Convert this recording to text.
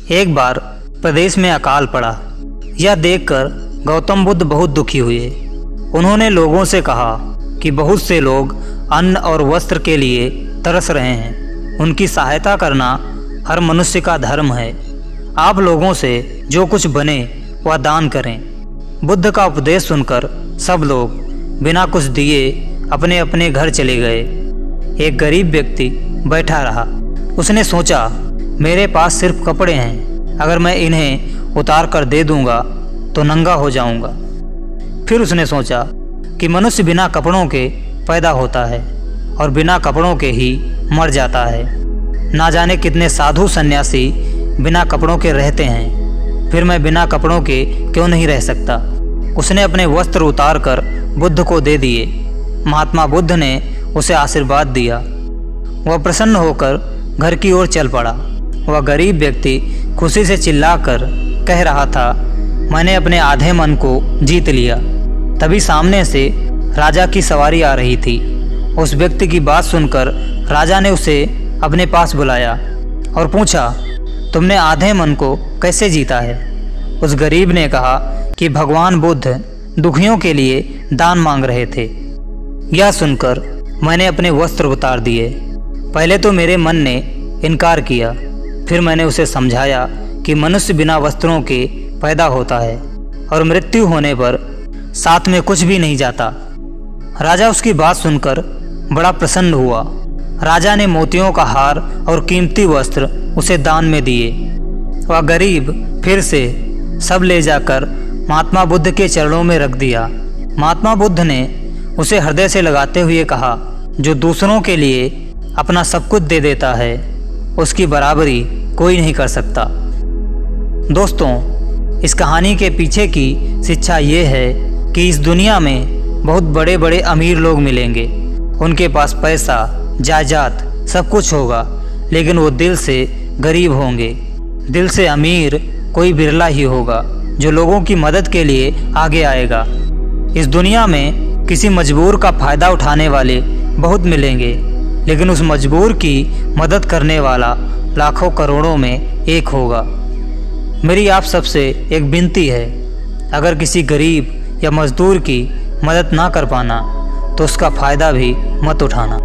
एक बार प्रदेश में अकाल पड़ा। यह देखकर गौतम बुद्ध बहुत दुखी हुए। उन्होंने लोगों से कहा कि बहुत से लोग अन्न और वस्त्र के लिए तरस रहे हैं। उनकी सहायता करना हर मनुष्य का धर्म है। आप लोगों से जो कुछ बने वह दान करें। बुद्ध का उपदेश सुनकर सब लोग बिना कुछ दिए अपने अपने घर चले गए। एक गरीब व्यक्ति बैठा रहा। उसने सोचा, मेरे पास सिर्फ कपड़े हैं, अगर मैं इन्हें उतार कर दे दूंगा तो नंगा हो जाऊंगा। फिर उसने सोचा कि मनुष्य बिना कपड़ों के पैदा होता है और बिना कपड़ों के ही मर जाता है। ना जाने कितने साधु सन्यासी बिना कपड़ों के रहते हैं, फिर मैं बिना कपड़ों के क्यों नहीं रह सकता। उसने अपने वस्त्र उतार कर बुद्ध को दे दिए। महात्मा बुद्ध ने उसे आशीर्वाद दिया। वह प्रसन्न होकर घर की ओर चल पड़ा। वह गरीब व्यक्ति खुशी से चिल्लाकर कह रहा था, मैंने अपने आधे मन को जीत लिया। तभी सामने से राजा की सवारी आ रही थी। उस व्यक्ति की बात सुनकर राजा ने उसे अपने पास बुलाया और पूछा, तुमने आधे मन को कैसे जीता है। उस गरीब ने कहा कि भगवान बुद्ध दुखियों के लिए दान मांग रहे थे। यह सुनकर मैंने अपने वस्त्र उतार दिए। पहले तो मेरे मन ने इनकार किया, फिर मैंने उसे समझाया कि मनुष्य बिना वस्त्रों के पैदा होता है और मृत्यु होने पर साथ में कुछ भी नहीं जाता। राजा उसकी बात सुनकर बड़ा प्रसन्न हुआ। राजा ने मोतियों का हार और कीमती वस्त्र उसे दान में दिए। वह गरीब फिर से सब ले जाकर महात्मा बुद्ध के चरणों में रख दिया। महात्मा बुद्ध ने उसे हृदय से लगाते हुए कहा, जो दूसरों के लिए अपना सब कुछ दे देता है, उसकी बराबरी कोई नहीं कर सकता। दोस्तों, इस कहानी के पीछे की शिक्षा ये है कि इस दुनिया में बहुत बड़े बड़े अमीर लोग मिलेंगे। उनके पास पैसा, जायदाद सब कुछ होगा, लेकिन वो दिल से गरीब होंगे। दिल से अमीर कोई बिरला ही होगा जो लोगों की मदद के लिए आगे आएगा। इस दुनिया में किसी मजबूर का फ़ायदा उठाने वाले बहुत मिलेंगे, लेकिन उस मजबूर की मदद करने वाला लाखों करोड़ों में एक होगा। मेरी आप सबसे एक विनती है, अगर किसी गरीब या मजदूर की मदद ना कर पाना तो उसका फ़ायदा भी मत उठाना।